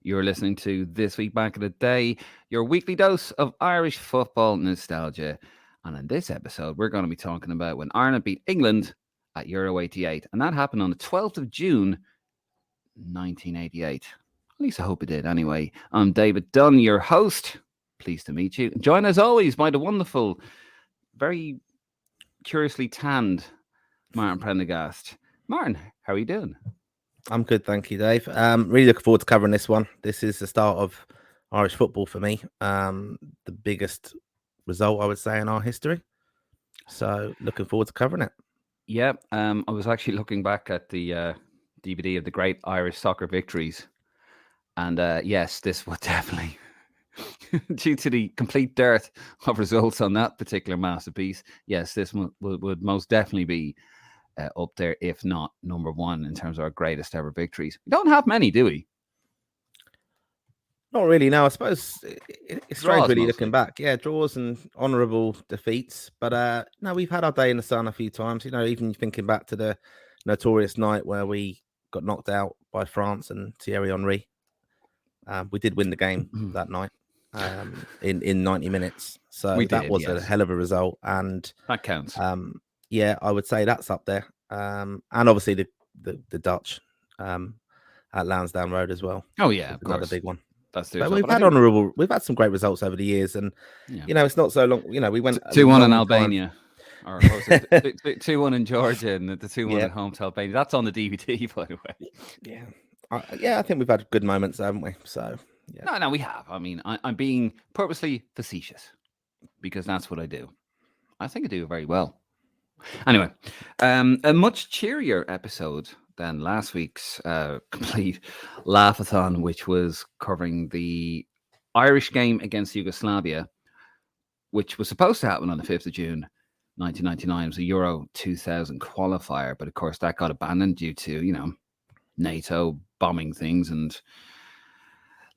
You're listening to This Week Back in the Day, your weekly dose of Irish football nostalgia. And in this episode, we're going to be talking about when Ireland beat England at Euro 88. And that happened on the 12th of June, 1988. At least I hope it did anyway. I'm David Dunn, your host. Pleased to meet you. Joined as always by the wonderful, very curiously tanned Martin Prendergast. Martin, how are you doing? I'm good, thank you, Dave. Really looking forward to covering this one. This is the start of Irish football for me. The biggest result, I would say, in our history. So looking forward to covering it. Yeah, I was actually looking back at the DVD of the great Irish soccer victories. And yes, this would definitely, due to the complete dearth of results on that particular masterpiece, yes, this would most definitely be up there, if not number one, in terms of our greatest ever victories. We don't have many, do we? Not really, no. I suppose it's strange, really, mostly. looking back. Yeah, draws and honourable defeats. But no, we've had our day in the sun a few times. You know, even thinking back to the notorious night where we got knocked out by France and Thierry Henry. We did win the game that night in 90 minutes. So that was a hell of a result. And that counts. Yeah, I would say that's up there. And obviously the Dutch at Lansdowne Road as well. Oh, yeah, of another course. big one. But we've had honourable. We've had some great results over the years, and you know, it's not so long. You know, we went 2-1 in Albania, or 2-1 in Georgia, and the 2-1 at home to Albania. That's on the DVD, by the way. Yeah, I think we've had good moments, haven't we? So no, we have. I mean, I'm being purposely facetious because that's what I do. I think I do very well. Anyway, a much cheerier episode than last week's complete laugh-a-thon, which was covering the Irish game against Yugoslavia, which was supposed to happen on the 5th of June, 1999. It was a Euro 2000 qualifier, but of course that got abandoned due to, you know, NATO bombing things and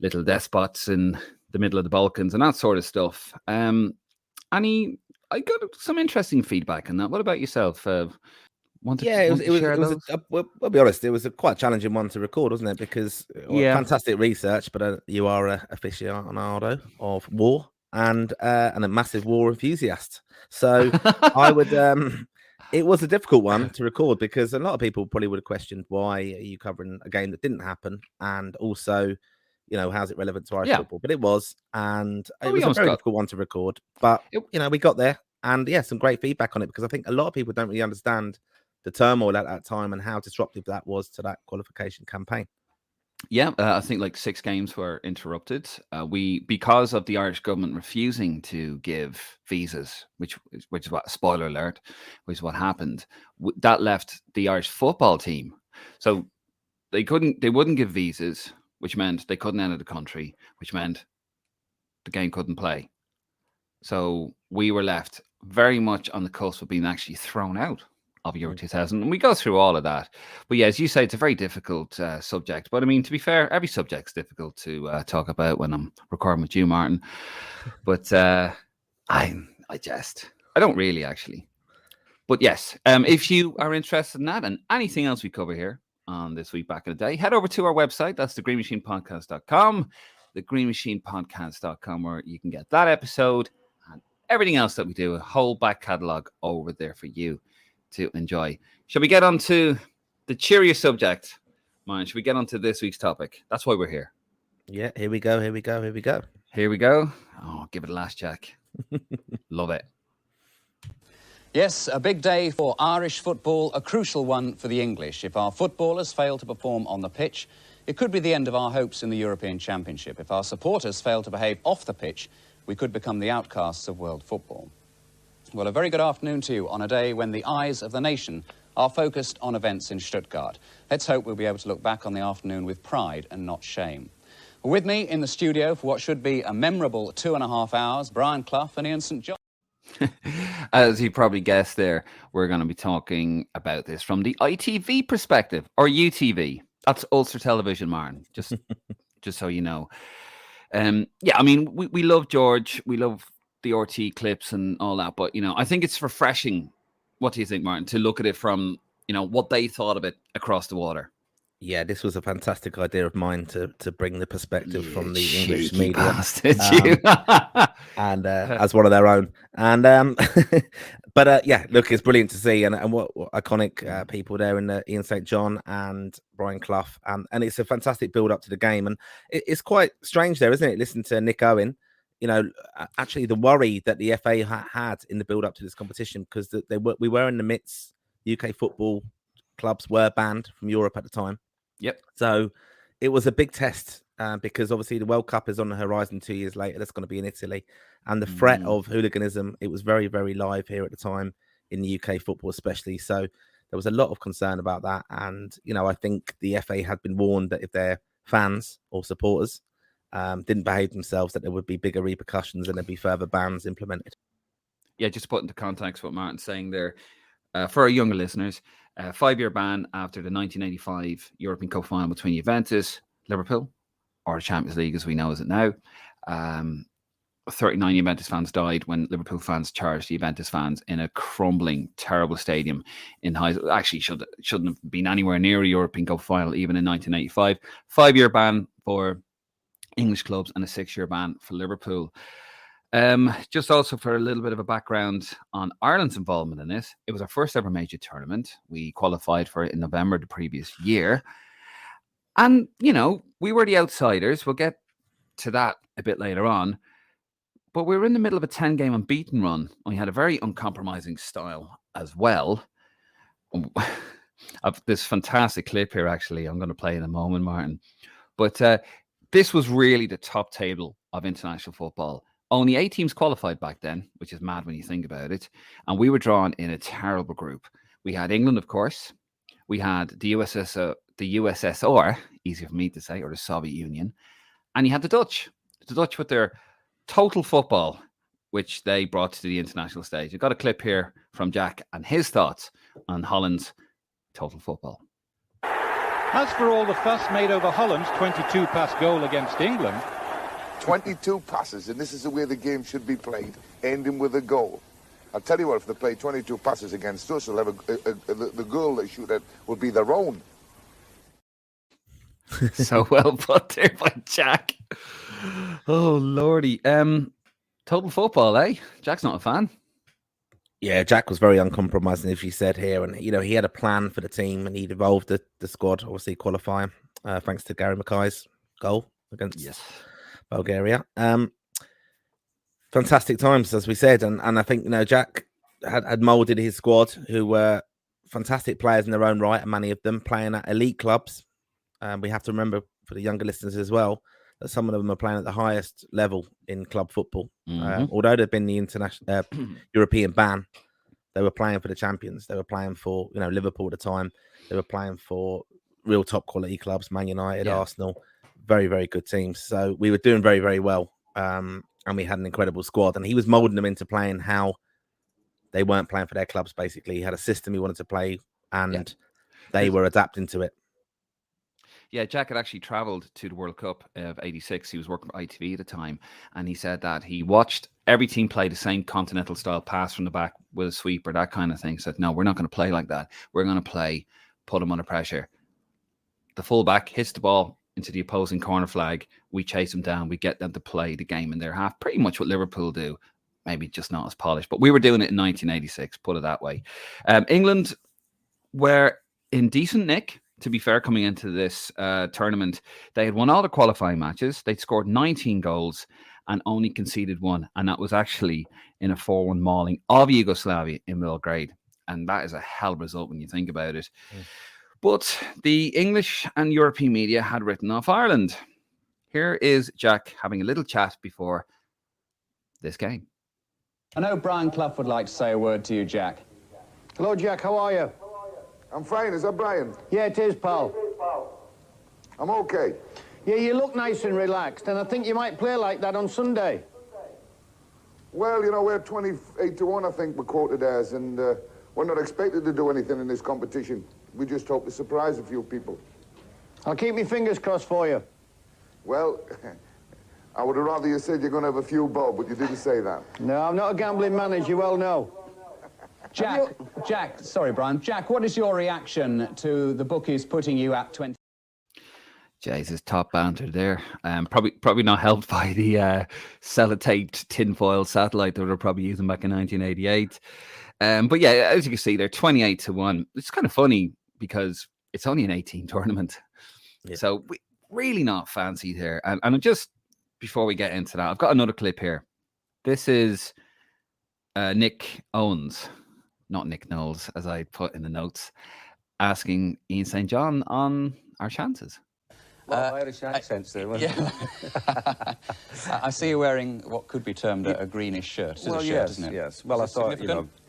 little despots in the middle of the Balkans and that sort of stuff. I got some interesting feedback on that. What about yourself? I'll be honest, it was a quite challenging one to record, wasn't it? Because fantastic research, but you are an aficionado of war and a massive war enthusiast. So I would. It was a difficult one to record because a lot of people probably would have questioned why are you covering a game that didn't happen, and also, you know, how's it relevant to Irish football? But it was, and it was a very difficult one to record. But you know, we got there, and some great feedback on it because I think a lot of people don't really understand the turmoil at that time and how disruptive that was to that qualification campaign. Yeah, I think like 6 games were interrupted. Because of the Irish government refusing to give visas, which is what, spoiler alert, was what happened. That left the Irish football team. So they wouldn't give visas, which meant they couldn't enter the country, which meant the game couldn't play. So we were left very much on the cusp of being actually thrown out of Euro 2000. And we go through all of that. But yeah, as you say, it's a very difficult subject. But I mean, to be fair, every subject's difficult to talk about when I'm recording with you, Martin. But I don't really, actually. But yes, if you are interested in that and anything else we cover here on This Week Back in the Day, head over to our website. That's thegreenmachinepodcast.com, thegreenmachinepodcast.com, where you can get that episode and everything else that we do, a whole back catalogue over there for you to enjoy. Shall we get on to the cheerier subject, man? Should we get on to this week's topic? That's why we're here. Yeah, here we go. Oh, give it a last, Jack. Love it. Yes, a big day for Irish football, a crucial one for the English. If our footballers fail to perform on the pitch, it could be the end of our hopes in the European Championship. If our supporters fail to behave off the pitch, we could become the outcasts of world football. Well, a very good afternoon to you on a day when the eyes of the nation are focused on events in Stuttgart. Let's hope we'll be able to look back on the afternoon with pride and not shame. With me in the studio for what should be a memorable 2.5 hours, Brian Clough and Ian St. John. As you probably guessed there, we're going to be talking about this from the ITV perspective, or UTV. That's Ulster Television, Martin, just so you know. I mean, we love George. We love the RT clips and all that, but, you know, I think it's refreshing. What do you think, Martin, to look at it from, you know, what they thought of it across the water? Yeah, this was a fantastic idea of mine to bring the perspective from the English Cheeky media, bastard, you. and as one of their own. And but yeah, look, it's brilliant to see, and what iconic people there in Ian St. John and Brian Clough, and it's a fantastic build up to the game, and it's quite strange there, isn't it? Listen to Nick Owen. You know, actually, the worry that the FA had in the build up to this competition, because we were in the midst. UK football clubs were banned from Europe at the time. Yep. So it was a big test because obviously the World Cup is on the horizon 2 years later. That's going to be in Italy. And the threat of hooliganism, it was very, very live here at the time in the UK football, especially. So there was a lot of concern about that. And, you know, I think the FA had been warned that if their fans or supporters didn't behave themselves, that there would be bigger repercussions and there'd be further bans implemented. Yeah, just to put into context what Martin's saying there, for our younger listeners, 5-year ban after the 1985 European Cup final between Juventus, Liverpool, or the Champions League as we know it now. 39 Juventus fans died when Liverpool fans charged the Juventus fans in a crumbling, terrible stadium in high. Actually, shouldn't have been anywhere near a European Cup final even in 1985. 5-year ban for English clubs and a 6-year ban for Liverpool. Just also for a little bit of a background on Ireland's involvement in this, it was our first ever major tournament. We qualified for it in November the previous year. And, you know, we were the outsiders. We'll get to that a bit later on. But we were in the middle of a 10-game unbeaten run. We had a very uncompromising style as well. I've this fantastic clip here, actually, I'm going to play in a moment, Martin. But this was really the top table of international football. Only 8 teams qualified back then, which is mad when you think about it. And we were drawn in a terrible group. We had England, of course. We had the USSR, easy for me to say, or the Soviet Union. And you had the Dutch with their total football, which they brought to the international stage. I've got a clip here from Jack and his thoughts on Holland's total football. As for all the fuss made over Holland's 22-pass goal against England, 22 passes, and this is the way the game should be played, ending with a goal. I'll tell you what, if they play 22 passes against us, they'll have the goal they shoot at will be their own. So well put there by Jack. Oh, Lordy. Total football, eh? Jack's not a fan. Yeah, Jack was very uncompromising, as you said here. And, you know, he had a plan for the team and he'd evolved the squad, obviously qualifying, thanks to Gary Mackay's goal against Bulgaria. Fantastic times, as we said. And I think, you know, Jack had moulded his squad, who were fantastic players in their own right, and many of them playing at elite clubs. We have to remember, for the younger listeners as well, that some of them are playing at the highest level in club football. Although they've been the international European ban, they were playing for the champions. They were playing for, you know, Liverpool at the time. They were playing for real top quality clubs, Man United, Arsenal, very, very good teams. So we were doing very, very well. And we had an incredible squad. And he was moulding them into playing how they weren't playing for their clubs, basically. He had a system he wanted to play, and they were adapting to it. Yeah, Jack had actually travelled to the World Cup of '86. He was working for ITV at the time, and he said that he watched every team play the same continental style pass from the back with a sweep or that kind of thing. He said, no, we're not going to play like that. We're going to play, put them under pressure. The fullback hits the ball into the opposing corner flag. We chase them down. We get them to play the game in their half. Pretty much what Liverpool do. Maybe just not as polished, but we were doing it in 1986, put it that way. England were in decent nick, to be fair, coming into this tournament. They had won all the qualifying matches. They'd scored 19 goals and only conceded 1. And that was actually in a 4-1 mauling of Yugoslavia in Belgrade. And that is a hell of a result when you think about it. But the English and European media had written off Ireland. Here is Jack having a little chat before this game. I know Brian Clough would like to say a word to you, Jack. Hello, Jack. How are you? I'm fine. Is that Brian? Yeah, it is, pal. I'm okay. Yeah, you look nice and relaxed, and I think you might play like that on Sunday. Well, you know, we're 28-1, I think, we're quoted as, and we're not expected to do anything in this competition. We just hope to surprise a few people. I'll keep my fingers crossed for you. Well, I would have rather you said you're going to have a few bob, but you didn't say that. No, I'm not a gambling man, as you well know. Jack, sorry, Brian. Jack, what is your reaction to the bookies putting you at 20? Jesus, top banter there. Probably not helped by the sellotaped tinfoil satellite that they were probably using back in 1988. But yeah, as you can see, they're 28-1. It's kind of funny because it's only an 18 tournament. Yeah. So really not fancy there. And just before we get into that, I've got another clip here. This is Nick Owens, not Nick Knowles, as I put in the notes, asking Ian St. John on our chances. Irish accents there, wasn't it? I see you wearing what could be termed a greenish shirt. It's a shirt, isn't it? Yes. Well, I thought,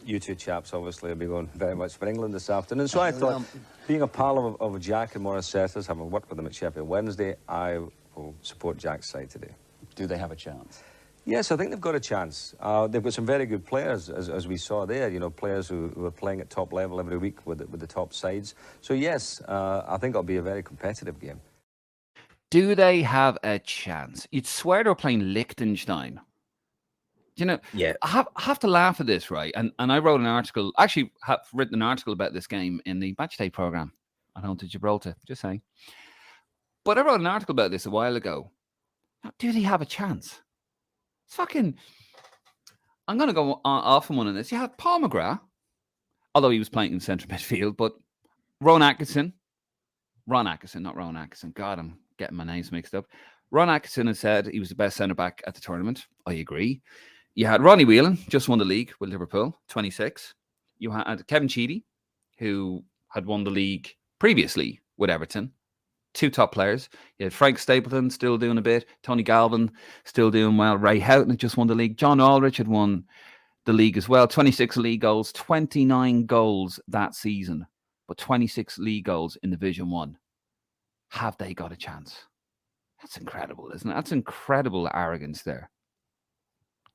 you two chaps obviously will be going very much for England this afternoon. So I thought, being a pal of Jack and Morissetta's, having worked with them at Sheffield Wednesday, I will support Jack's side today. Do they have a chance? Yes, I think they've got a chance. They've got some very good players, as we saw there, players who are playing at top level every week with the top sides. So yes, I think it'll be a very competitive game. Do they have a chance? You'd swear they're playing Liechtenstein. Yeah. I have to laugh at this, right? And I wrote an article, actually have written an article about this game in the Matchday programme at Home to Gibraltar, just saying. But I wrote an article about this a while ago. Now, do they have a chance? It's fucking... I'm going to go off on one of this. You have Paul McGrath, although he was playing in centre midfield, but Ron Atkinson, not Rowan Atkinson. God, I'm getting my names mixed up. Ron Atkinson has said he was the best centre-back at the tournament. I agree. You had Ronnie Whelan, just won the league with Liverpool, 26. You had Kevin Sheedy, who had won the league previously with Everton. 2 top players. You had Frank Stapleton still doing a bit. Tony Galvin still doing well. Ray Houghton had just won the league. John Aldrich had won the league as well. 26 league goals, 29 goals that season, but 26 league goals in Division 1. Have they got a chance? That's incredible, isn't it? That's incredible arrogance there.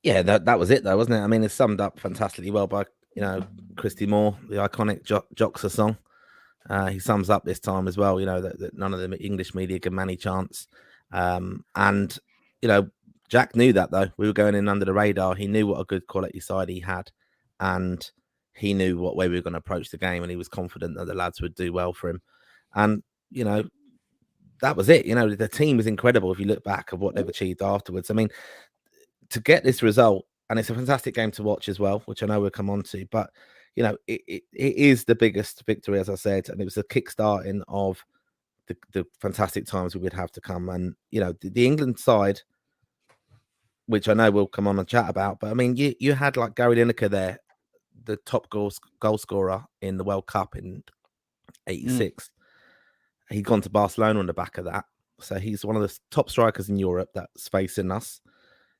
Yeah, that was it, though, wasn't it? I mean, it's summed up fantastically well by, Christy Moore, the iconic Joxer song. He sums up this time as well, that none of the English media give Manny chance. And, Jack knew that, though. We were going in under the radar. He knew what a good quality side he had. And he knew what way we were going to approach the game. And he was confident that the lads would do well for him. And, that was it. The team was incredible if you look back at what they've achieved afterwards. I mean, to get this result, and it's a fantastic game to watch as well, which I know we'll come on to, but, it is the biggest victory, as I said, and it was a kick-starting of the fantastic times we would have to come. And, the England side, which I know we'll come on and chat about, but, I mean, you had, like, Gary Lineker there, the top goal scorer in the World Cup in 86. He'd gone to Barcelona on the back of that. So he's one of the top strikers in Europe that's facing us.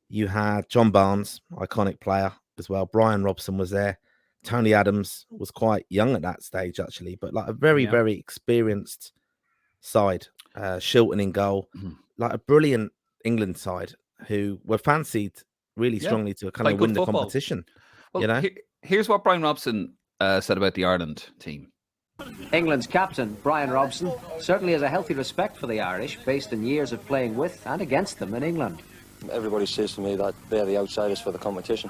You had John Barnes, iconic player as well. Brian Robson was there. Tony Adams was quite young at that stage, actually, but like a very, very experienced side. Shilton in goal. Like a brilliant England side who were fancied really strongly to kind of win the competition. Well, here's what Brian Robson said about the Ireland team. England's captain, Brian Robson, certainly has a healthy respect for the Irish, based on years of playing with and against them in England. Everybody says to me that they're the outsiders for the competition.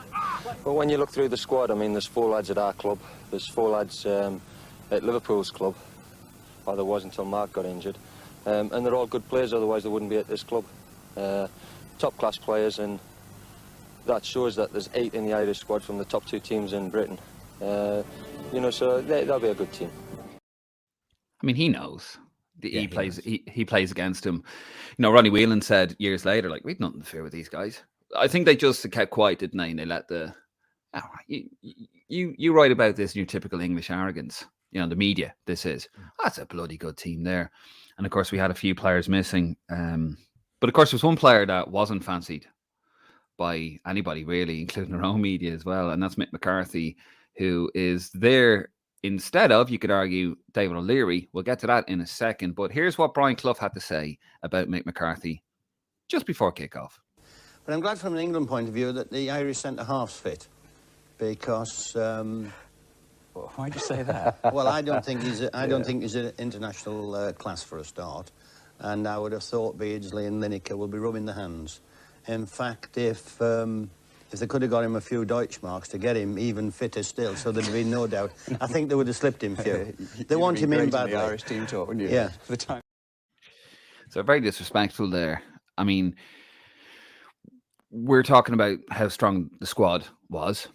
But when you look through the squad, I mean, there's 4 lads at our club, there's 4 lads at Liverpool's club, or there was until Mark got injured, and they're all good players, otherwise they wouldn't be at this club. Top-class players, and that shows that there's 8 in the Irish squad from the top 2 teams in Britain. So they'll be a good team. I mean, he knows. He plays against him. Ronnie Whelan said years later, like, we've nothing to fear with these guys. I think they just kept quiet, didn't they? And they let you write about this in your typical English arrogance. The media, this is. That's a bloody good team there. And of course, we had a few players missing. But of course, there was one player that wasn't fancied by anybody, really, including our own media as well. And that's Mick McCarthy, who is there instead of, you could argue, David O'Leary. We'll get to that in a second. But here's what Brian Clough had to say about Mick McCarthy just before kickoff. But I'm glad from an England point of view that the Irish centre-half's fit, because... Why'd you say that? Well, I don't think he's an international class for a start. And I would have thought Beardsley and Lineker will be rubbing their hands. In fact, if they could have got him a few Deutschmarks to get him even fitter still, so there'd be no doubt, I think they would have slipped him a few. They want him in badly. The Irish team talk, wouldn't you? Yeah. For the time. So very disrespectful there. I mean, we're talking about how strong the squad was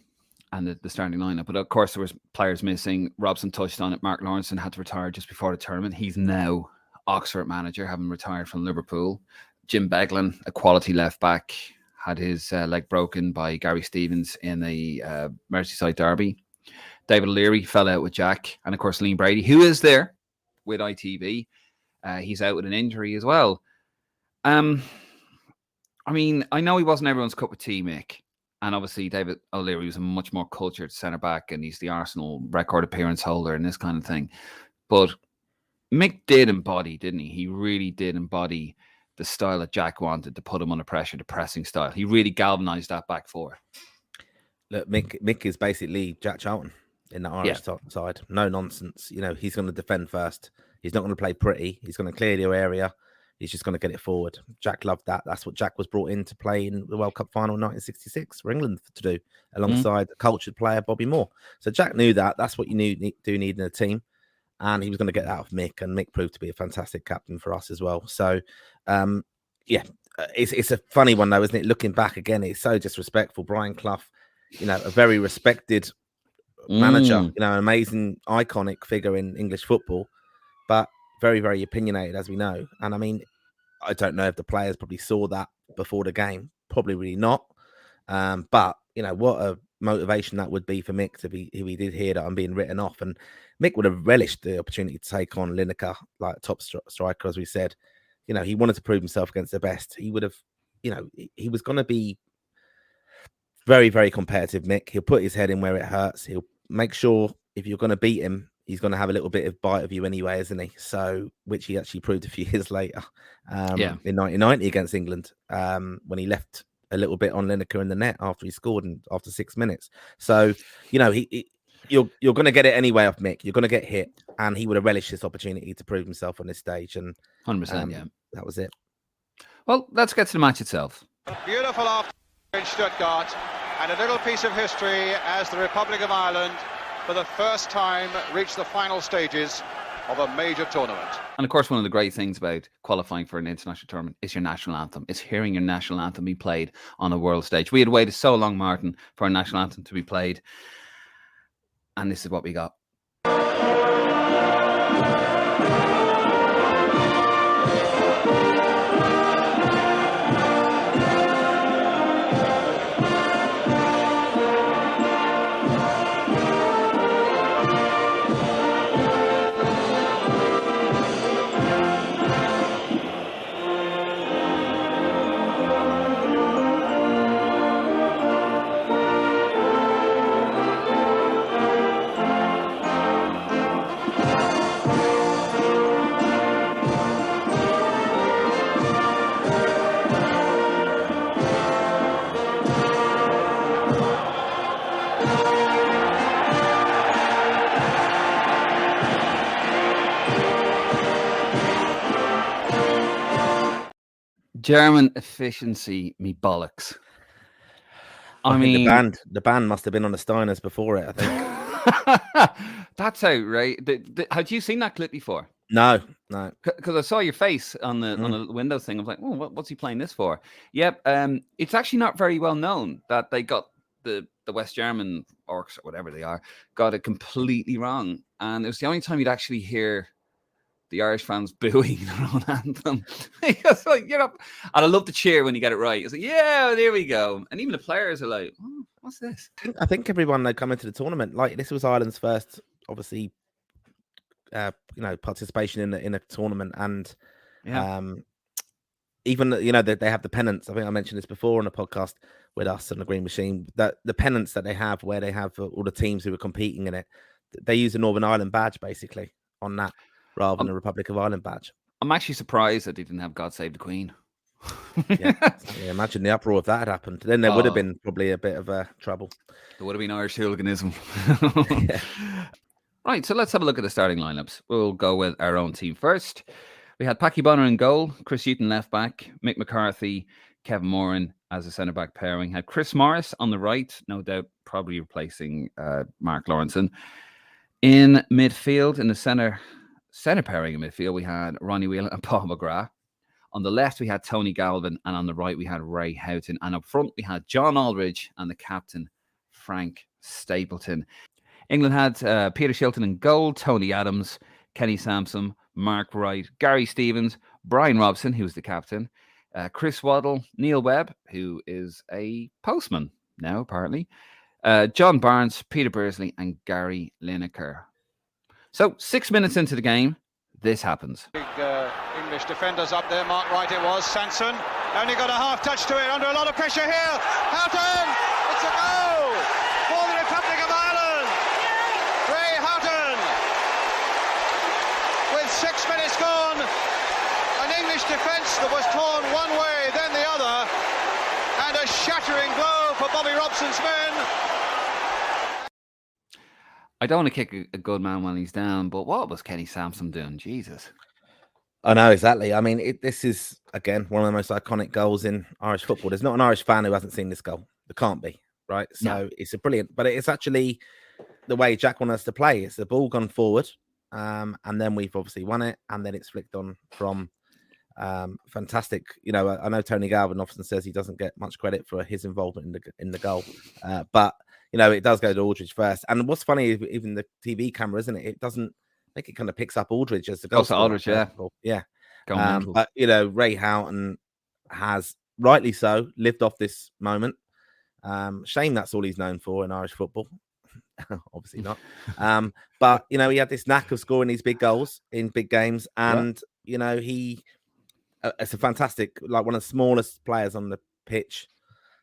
and the starting lineup, but of course there was players missing. Robson touched on it. Mark Lawrence had to retire just before the tournament. He's now Oxford manager, having retired from Liverpool. Jim Beglin, a quality left back, had his leg broken by Gary Stevens in a Merseyside derby. David O'Leary fell out with Jack, and of course Liam Brady, who is there with ITV. He's out with an injury as well. I mean, I know he wasn't everyone's cup of tea, Mick. And obviously, David O'Leary was a much more cultured centre-back, and he's the Arsenal record appearance holder and this kind of thing. But Mick did embody, didn't he? He really did embody the style that Jack wanted to put him under pressure, the pressing style. He really galvanised that back four. Look, Mick is basically Jack Charlton in the Irish side. No nonsense. You know, he's going to defend first. He's not going to play pretty. He's going to clear your area. He's just going to get it forward. Jack loved that. That's what Jack was brought in to play in the World Cup final in 1966 for England to do, alongside the cultured player Bobby Moore. So Jack knew that. That's what you need in a team. And he was going to get that out of Mick. And Mick proved to be a fantastic captain for us as well. So, it's a funny one, though, isn't it? Looking back again, it's so disrespectful. Brian Clough, you know, a very respected manager, you know, an amazing, iconic figure in English football, but very, very opinionated, as we know. And I mean, I don't know if the players probably saw that before the game. Probably really not. But, you know, what a motivation that would be for Mick to be, if he did hear that I'm being written off. And Mick would have relished the opportunity to take on Lineker, like top striker, as we said. You know, he wanted to prove himself against the best. He would have, you know, he was going to be very, very competitive, Mick. He'll put his head in where it hurts. He'll make sure if you're going to beat him, he's going to have a little bit of bite of you anyway, isn't he? So, which he actually proved a few years later in 1990 against England, when he left a little bit on Lineker in the net after he scored and after 6 minutes. So, you know, you're going to get it anyway off Mick. You're going to get hit, and he would have relished this opportunity to prove himself on this stage. And 100%, that was it. Well, let's get to the match itself. Beautiful afternoon in Stuttgart, and a little piece of history as the Republic of Ireland, for the first time, reached the final stages of a major tournament. And of course, one of the great things about qualifying for an international tournament is your national anthem. It's hearing your national anthem be played on a world stage. We had waited so long, Martin, for our national anthem to be played. And this is what we got. German efficiency, me bollocks. I mean, the band must have been on the Steiners before it, I think. That's out, right? Had you seen that clip before? No. Because I saw your face on the window thing. I was like, oh, what's he playing this for? Yep. It's actually not very well known that they got the West German orcs, or whatever they are, got it completely wrong. And it was the only time you'd actually hear the Irish fans booing their own anthem. It's like, you know, and I love the cheer when you get it right. It's like, yeah, there we go. And even the players are like, oh, what's this? I think everyone that come into the tournament, like, this was Ireland's first, obviously, participation in a tournament, and even, you know, they have the pennants. I think I mentioned this before on a podcast with us on the Green Machine, that the pennants that they have, where they have all the teams who are competing in it, they use a Northern Ireland badge basically on that, rather than a Republic of Ireland badge. I'm actually surprised that they didn't have God Save the Queen. Imagine the uproar if that had happened. Then there would have been probably a bit of trouble. There would have been Irish hooliganism. Right, so let's have a look at the starting lineups. We'll go with our own team first. We had Packy Bonner in goal, Chris Hughton left back, Mick McCarthy, Kevin Moran as a centre-back pairing. Had Chris Morris on the right, no doubt probably replacing Mark Lawrence. In midfield, in the centre pairing in midfield, we had Ronnie Whelan and Paul McGrath. On the left, we had Tony Galvin, and on the right, we had Ray Houghton. And up front, we had John Aldridge and the captain, Frank Stapleton. England had Peter Shilton in goal, Tony Adams, Kenny Sampson, Mark Wright, Gary Stevens, Brian Robson, who was the captain, Chris Waddle, Neil Webb, who is a postman now, apparently, John Barnes, Peter Bursley, and Gary Lineker. So 6 minutes into the game, this happens. Big English defenders up there. Mark Wright it was. Sanson only got a half touch to it, under a lot of pressure here. Houghton! It's a goal for the Republic of Ireland. Ray Houghton. With 6 minutes gone, an English defence that was torn one way, then the other, and a shattering blow for Bobby Robson's men. I don't want to kick a good man when he's down, but what was Kenny Sampson doing? Jesus. I know, exactly. I mean, this is, again, one of the most iconic goals in Irish football. There's not an Irish fan who hasn't seen this goal. There can't be, right? So It's a brilliant, but it's actually the way Jack wanted us to play. It's the ball gone forward, and then we've obviously won it, and then it's flicked on from fantastic. You know, I know Tony Galvin often says he doesn't get much credit for his involvement in the goal, but you know, it does go to Aldridge first. And what's funny, even the TV camera, isn't it? It doesn't. I think it kind of picks up Aldridge as the goal. Aldridge, yeah. But you know, Ray Houghton has rightly so lived off this moment. Shame that's all he's known for in Irish football. Obviously not. But you know, he had this knack of scoring these big goals in big games, and you know, it's a fantastic, like one of the smallest players on the pitch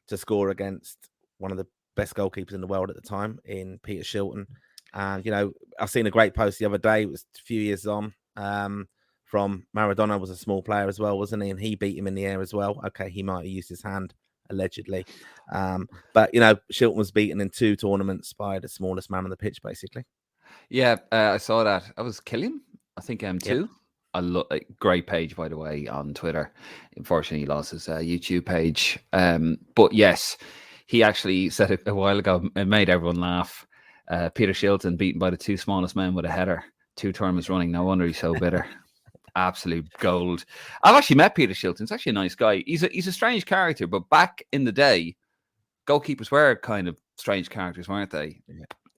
to score against one of the best goalkeepers in the world at the time in Peter Shilton. And, you know, I've seen a great post the other day. It was a few years on from Maradona, was a small player as well, wasn't he? And he beat him in the air as well. Okay, he might have used his hand, allegedly. But, you know, Shilton was beaten in 2 tournaments by the smallest man on the pitch, basically. Yeah, I saw that. I was Killian, I think M2. Yeah. A great page, by the way, on Twitter. Unfortunately, he lost his YouTube page. But yes, he actually said it a while ago. It made everyone laugh. Peter Shilton beaten by the 2 smallest men with a header. 2 tournaments running. No wonder he's so bitter. Absolute gold. I've actually met Peter Shilton. He's actually a nice guy. He's a strange character, but back in the day, goalkeepers were kind of strange characters, weren't they?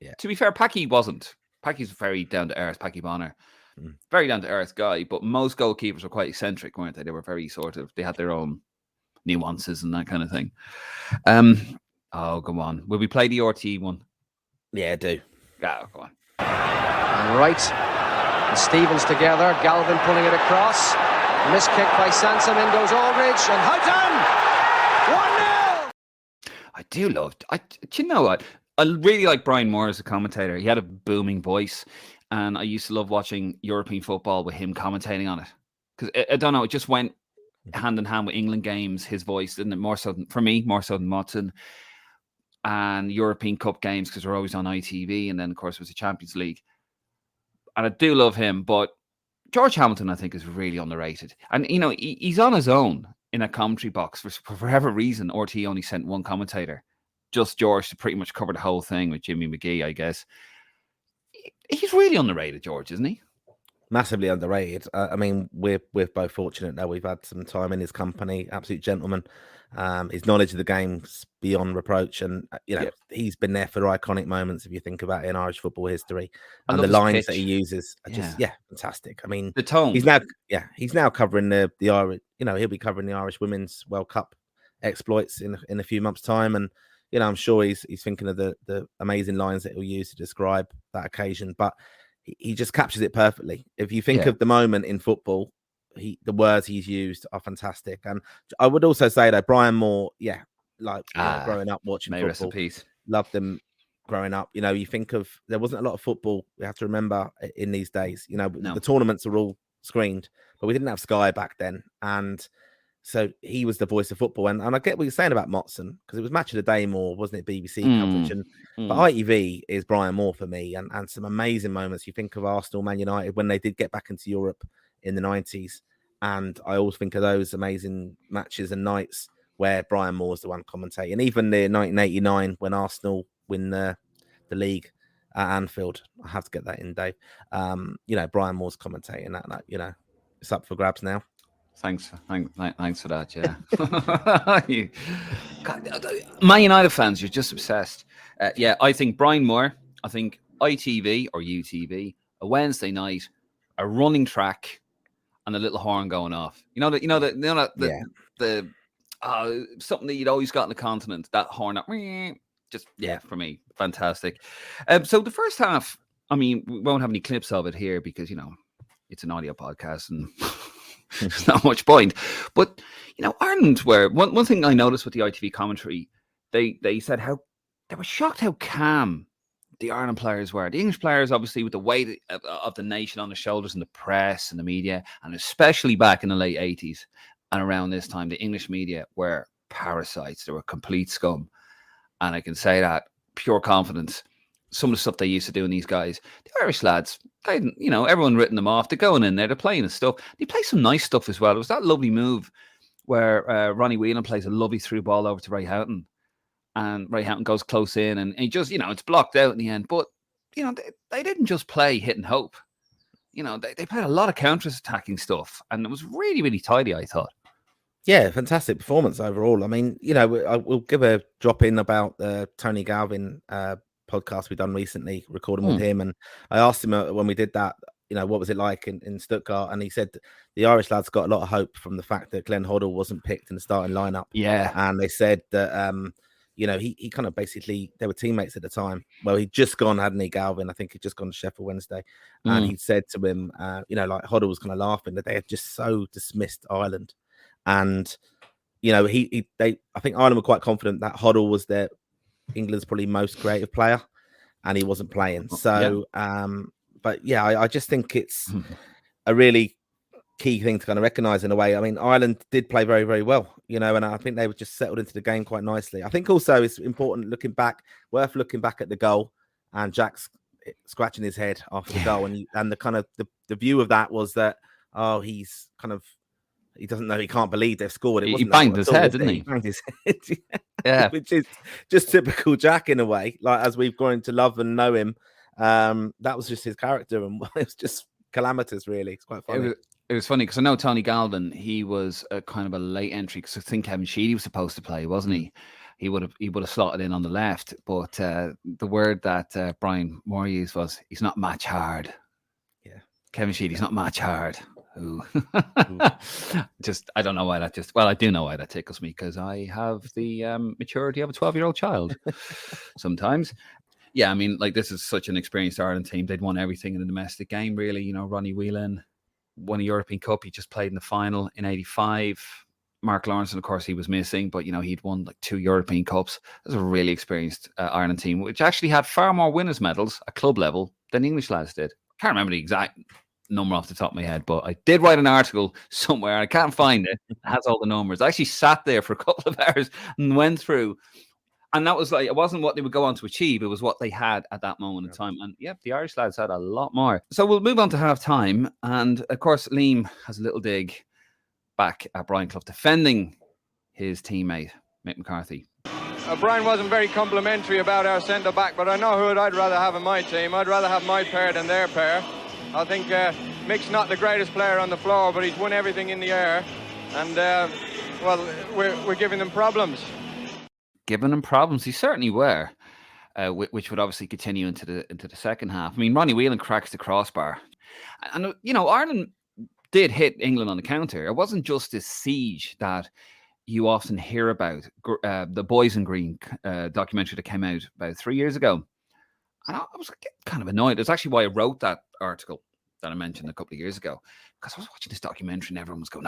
Yeah. To be fair, Packy wasn't. Packy's very down to earth. Packy Bonner. Very down to earth guy, but most goalkeepers were quite eccentric, weren't they? They were very they had their own nuances and that kind of thing. Oh, come on. Will we play the RT one? Yeah, do. Oh, go on. And Wright and Stevens together. Galvin pulling it across. Missed kick by Sansom. In goes Aldridge and Houghton. 1-0. I do love. Do you know what? I really like Brian Moore as a commentator. He had a booming voice. And I used to love watching European football with him commentating on it. Because I don't know, it just went hand in hand with England games, his voice, didn't it? More so for me, more so than Motson. And European Cup games, because they're always on ITV. And then, of course, it was the Champions League. And I do love him. But George Hamilton, I think, is really underrated. And, you know, he's on his own in a commentary box. For whatever reason, RT only sent one commentator. Just George to pretty much cover the whole thing with Jimmy McGee, I guess. He's really underrated, George, isn't he? Massively underrated. I mean, we're both fortunate that we've had some time in his company. Absolute gentleman. His knowledge of the game's beyond reproach, and you know he's been there for iconic moments. If you think about it in Irish football history, and the lines that he uses are just fantastic. I mean, the tone. He's now covering the Irish. You know, he'll be covering the Irish Women's World Cup exploits in a few months' time, and you know, I'm sure he's thinking of the amazing lines that he'll use to describe that occasion. But he just captures it perfectly. If you think of the moment in football, the words he's used are fantastic. And I would also say that Brian Moore, growing up watching football, rest in peace. Loved them growing up. You know, you think of, there wasn't a lot of football. We have to remember in these days, you know, the tournaments are all screened, but we didn't have Sky back then. And so he was the voice of football. And I get what you're saying about Motson, because it was Match of the Day more, wasn't it? BBC coverage. But ITV is Brian Moore for me, and some amazing moments. You think of Arsenal, Man United, when they did get back into Europe in the 90s. And I always think of those amazing matches and nights where Brian Moore's the one commentating. Even the 1989, when Arsenal win the league at Anfield. I have to get that in, Dave. You know, Brian Moore's commentating that, you know, it's up for grabs now. Thanks for that. Yeah. Man United fans, you're just obsessed. Yeah, I think Brian Moore. I think ITV or UTV, a Wednesday night, a running track, and a little horn going off. Something that you'd always got in the continent. That horn, for me, fantastic. So the first half, I mean, we won't have any clips of it here because it's an audio podcast and there's not much point. But Ireland were one thing I noticed with the ITV commentary. They said how they were shocked how calm the Ireland players were. The English players, obviously, with the weight of the nation on their shoulders and the press and the media, and especially back in the late 80s and around this time, the English media were parasites. They were complete scum. And I can say that, pure confidence. Some of the stuff they used to do in these guys, the Irish lads, everyone written them off. They're going in there, they're playing the stuff. They play some nice stuff as well. It was that lovely move where Ronnie Whelan plays a lovely through ball over to Ray Houghton. And Ray Houghton goes close in and he just, it's blocked out in the end. But, they didn't just play hit and hope. They played a lot of counter-attacking stuff. And it was really, really tidy, I thought. Yeah, fantastic performance overall. I mean, I will give a drop in about the Tony Galvin podcast we've done recently, recording with him. And I asked him when we did that, what was it like in Stuttgart? And he said the Irish lads got a lot of hope from the fact that Glenn Hoddle wasn't picked in the starting lineup. Yeah. And they said that, he kind of basically, they were teammates at the time. Well, he'd just gone, hadn't he, Galvin? I think he'd just gone to Sheffield Wednesday. And he said to him, like Hoddle was kind of laughing that they had just so dismissed Ireland. And, I think Ireland were quite confident that Hoddle was England's probably most creative player and he wasn't playing. So, but yeah, I just think it's a really key thing to kind of recognise in a way. I mean, Ireland did play very, very well, and I think they were just settled into the game quite nicely. I think also it's important worth looking back at the goal and Jack's scratching his head after the goal. And the kind of the view of that was that, he's kind of, he doesn't know, he can't believe they've scored. He banged his head, didn't he? He banged his head, yeah. Which is just typical Jack in a way. Like, as we've grown to love and know him, that was just his character, and it was just calamitous, really. It's quite funny. It was funny because I know Tony Galvin, he was a kind of a late entry because I think Kevin Sheedy was supposed to play, wasn't he? He would have slotted in on the left, but the word that Brian Moore used was, he's not match hard. Yeah. Kevin Sheedy's not match hard. Ooh. Just, I don't know why that I do know why that tickles me, because I have the maturity of a 12-year-old child sometimes. Yeah, I mean, like, this is such an experienced Ireland team. They'd won everything in the domestic game, really. Ronnie Whelan won a European Cup. He just played in the final in 85. Mark Lawrence, of course, he was missing, but, he'd won like 2 European Cups. It was a really experienced Ireland team, which actually had far more winners' medals at club level than the English lads did. Can't remember the exact number off the top of my head, but I did write an article somewhere. I can't find it. It has all the numbers. I actually sat there for a couple of hours and went through, and that was like, it wasn't what they would go on to achieve, it was what they had at that moment in time. And yeah, the Irish lads had a lot more. So we'll move on to half time, and of course Liam has a little dig back at Brian Clough defending his teammate Mick McCarthy. Brian wasn't very complimentary about our centre back, but I know who I'd rather have in my team. I'd rather have my pair than their pair. I think Mick's not the greatest player on the floor, but he's won everything in the air. And, we're giving them problems. Giving them problems? He certainly were, which would obviously continue into the second half. I mean, Ronnie Whelan cracks the crossbar. And, Ireland did hit England on the counter. It wasn't just this siege that you often hear about. The Boys in Green documentary that came out about 3 years ago. And I was kind of annoyed. It's actually why I wrote that article that I mentioned a couple of years ago, because I was watching this documentary and everyone was going,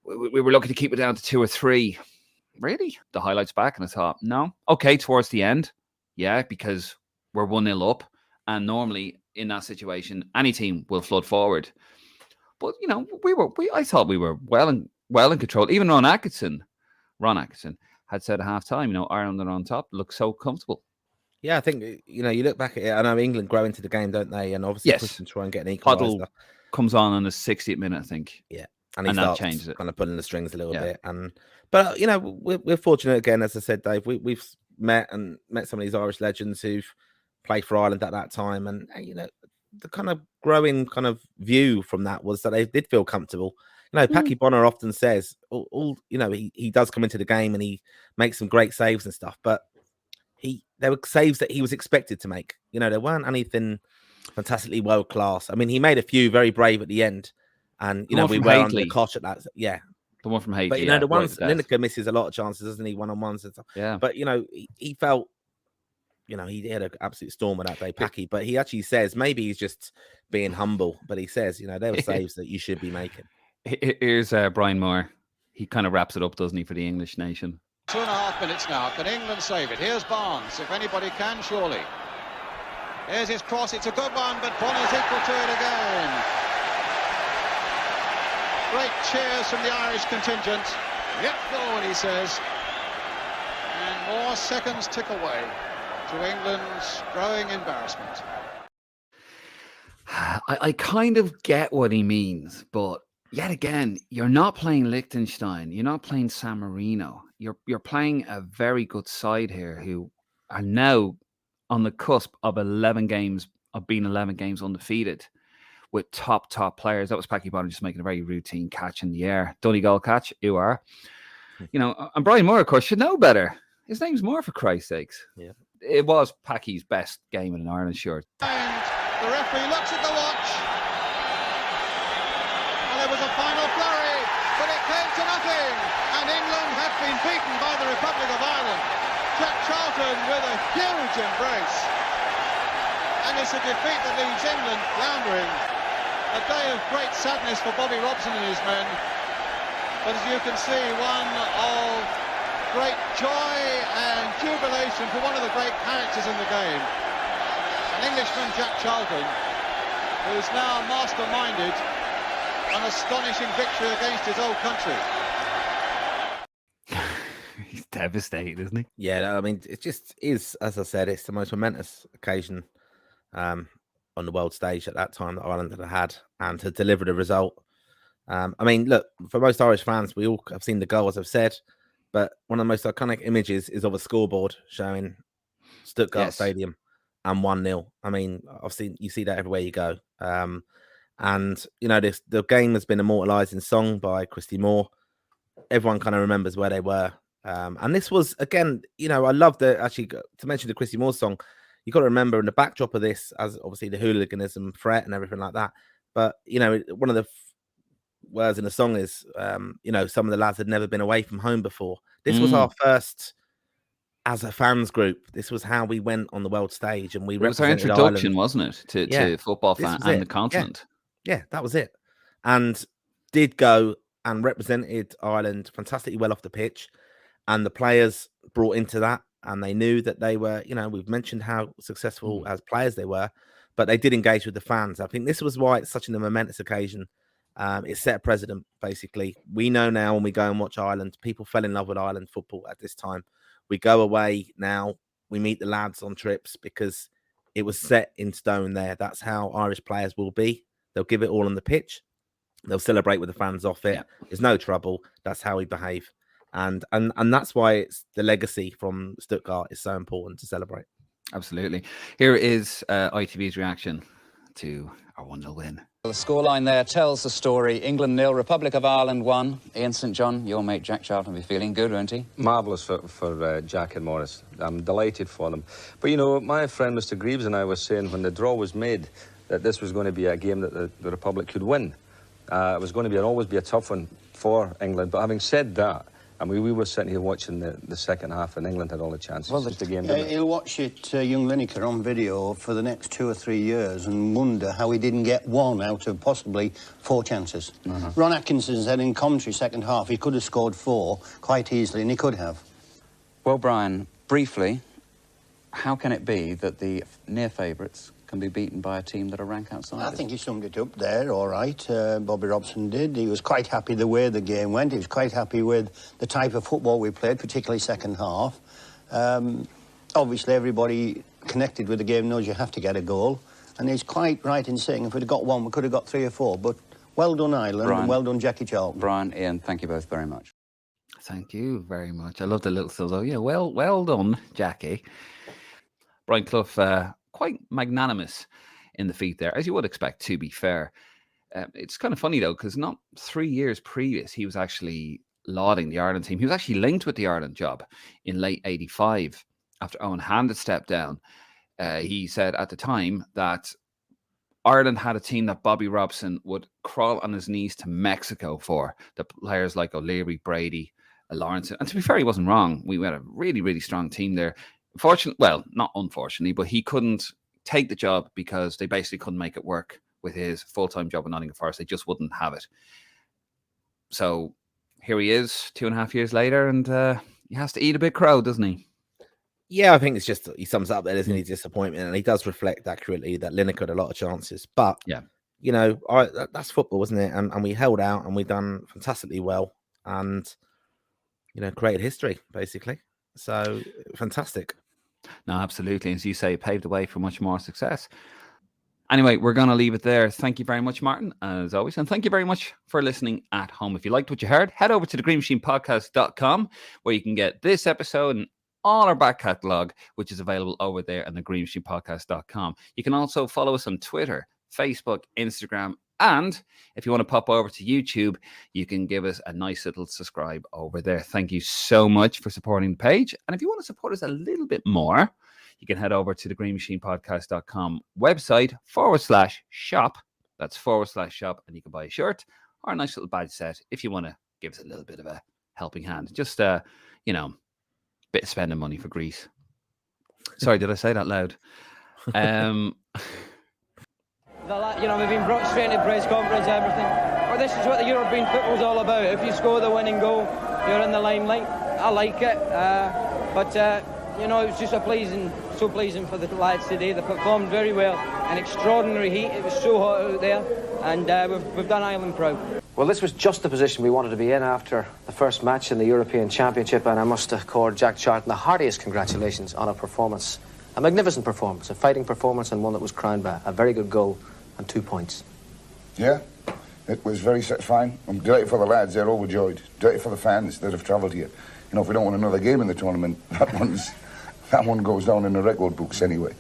we were lucky to keep it down to 2 or 3. Really? The highlights back, and I thought, no. Okay, towards the end, yeah, because we're 1-0 up, and normally in that situation, any team will flood forward. But I thought we were well in control. Even Ron Atkinson had said at halftime, Ireland are on top, look so comfortable. Yeah, I think, you look back at it, I know England grow into the game, don't they? And obviously push them to try and get an equaliser. Hoddle comes on the 60th minute, I think. Yeah. And that changes it. Kind of pulling the strings a little bit. But we're fortunate again, as I said, Dave. We've met some of these Irish legends who've played for Ireland at that time, and the kind of growing kind of view from that was that they did feel comfortable. No, Packy Bonner often says, he does come into the game and he makes some great saves and stuff, but there were saves that he was expected to make. There weren't anything fantastically world class. I mean, he made a few very brave at the end, and we were on the cosh at that. Yeah, the one from Haiti. But the ones Lineker misses a lot of chances, doesn't he? 1-on-1s and stuff. Yeah. But he felt, he had an absolute stormer that day, Packy. But he actually says maybe he's just being humble. But he says, there were saves that you should be making. Here's Brian Moore. He kind of wraps it up, doesn't he, for the English nation? 2.5 minutes now. Can England save it? Here's Barnes. If anybody can, surely. Here's his cross. It's a good one, but Bonner's equal to it again. Great cheers from the Irish contingent. Yet forward, he says. And more seconds tick away to England's growing embarrassment. I kind of get what he means, but yet again, you're not playing Liechtenstein. You're not playing San Marino. You're playing a very good side here who are now on the cusp of being 11 games undefeated with top players. That was Packy Bonner just making a very routine catch in the air. Donegal catch, you are. And Brian Moore, of course, should know better. His name's Moore, for Christ's sakes. Yeah. It was Packy's best game in an Ireland shirt. And the referee looks at the watch. And there was a final flurry, but it came to nothing. And England have been beaten by the Republic of Ireland. Jack Charlton with a huge embrace. And it's a defeat that leaves England floundering. A day of great sadness for Bobby Robson and his men. But as you can see, one of great joy and jubilation for one of the great characters in the game. An Englishman, Jack Charlton, who's now masterminded an astonishing victory against his old country. He's devastated, isn't he? Yeah, I mean, it just is, as I said, it's the most momentous occasion on the world stage at that time that Ireland had, and to deliver the result. I mean, look, for most Irish fans, we all have seen the goal, as I've said, but one of the most iconic images is of a scoreboard showing Stuttgart Stadium and 1-0. I mean, you see that everywhere you go. And, the game has been immortalised in song by Christy Moore. Everyone kind of remembers where they were. And this was, again, I love to mention the Christy Moore song, you got to remember in the backdrop of this, as obviously the hooliganism threat and everything like that. But, one of the words in the song is, some of the lads had never been away from home before. This was our first, as a fans group, this was how we went on the world stage. And it was our introduction, wasn't it, to football fan and the continent. Yeah, that was it. And did go and represented Ireland fantastically well off the pitch. And the players brought into that. And they knew that they were, we've mentioned how successful as players they were, but they did engage with the fans. I think this was why it's such a momentous occasion. It set a precedent, basically. We know now when we go and watch Ireland, people fell in love with Ireland football at this time. We go away now, we meet the lads on trips because it was set in stone there. That's how Irish players will be. They'll give it all on the pitch. They'll celebrate with the fans off it. Yeah. There's no trouble. That's how we behave. And that's why it's the legacy from Stuttgart is so important to celebrate. Absolutely. Here is ITV's reaction to our 1-0 win. The scoreline there tells the story. England 0, Republic of Ireland 1. Ian St John, your mate Jack Charlton will be feeling good, won't he? Marvellous for Jack and Morris. I'm delighted for them. But, my friend Mr Greaves and I were saying when the draw was made that this was going to be a game that the Republic could win. It was going to always be a tough one for England. But having said that, I mean, we were sitting here watching the second half and England had all the chances. Well, he'll watch it, young Lineker, on video for the next 2 or 3 years and wonder how he didn't get one out of possibly 4 chances. Ron Atkinson said in commentary second half he could have scored 4 quite easily, and he could have. Well, Brian, briefly, how can it be that the near favourites can be beaten by a team that are rank outside? I think he summed it up there, all right. Bobby Robson did. He was quite happy the way the game went. He was quite happy with the type of football we played, particularly second half. Obviously, everybody connected with the game knows you have to get a goal. And he's quite right in saying if we'd have got 1, we could have got 3 or 4. But well done, Ireland, and well done, Jackie Charlton. Brian, Ian, thank you both very much. Thank you very much. I love the little solo. Yeah, well done, Jackie. Brian Clough, quite magnanimous in the feat there, as you would expect, to be fair. It's kind of funny, though, because not 3 years previous, he was actually lauding the Ireland team. He was actually linked with the Ireland job in late 85 after Owen Hand had stepped down. He said at the time that Ireland had a team that Bobby Robson would crawl on his knees to Mexico for. The players like O'Leary, Brady, Lawrence. And to be fair, he wasn't wrong. We had a really, really strong team there. Not unfortunately, but he couldn't take the job because they basically couldn't make it work with his full-time job in Nottingham Forest. They just wouldn't have it. So here he is 2.5 years later, and he has to eat a bit crow, doesn't he? Yeah, I think it's just, he sums up there, isn't he, disappointment, and he does reflect accurately that Lineker had a lot of chances. But, yeah, you know, that's football, isn't it? And we held out, and we've done fantastically well, and, you know, created history, basically. So, fantastic. No, absolutely. As you say, paved the way for much more success. Anyway, we're going to leave it there. Thank you very much, Martin, as always. And thank you very much for listening at home. If you liked what you heard, head over to thegreenmachinepodcast.com, where you can get this episode and all our back catalogue, which is available over there on thegreenmachinepodcast.com. You can also follow us on Twitter, Facebook, Instagram, and if you want to pop over to YouTube, you can give us a nice little subscribe over there. Thank you so much for supporting the page. And if you want to support us a little bit more, you can head over to thegreenmachinepodcast.com website /shop. That's /shop, and you can buy a shirt or a nice little badge set if you want to give us a little bit of a helping hand. Just, you know, bit of spending money for Greece. Sorry, did I say that loud? We've been brought straight into press conference, everything. Well, this is what the European football's all about. If you score the winning goal, you're in the limelight. I like it, you know, it was just so pleasing for the lads today. They performed very well. An extraordinary heat. It was so hot out there, and we've done Ireland proud. Well, this was just the position we wanted to be in after the first match in the European Championship, and I must accord Jack Charlton the heartiest congratulations on a performance. A magnificent performance, a fighting performance, and one that was crowned by a very good goal and 2 points. Yeah, it was very satisfying. I'm delighted for the lads, they're overjoyed. Delighted for the fans that have travelled here. You know, if we don't win another game in the tournament, that one goes down in the record books anyway.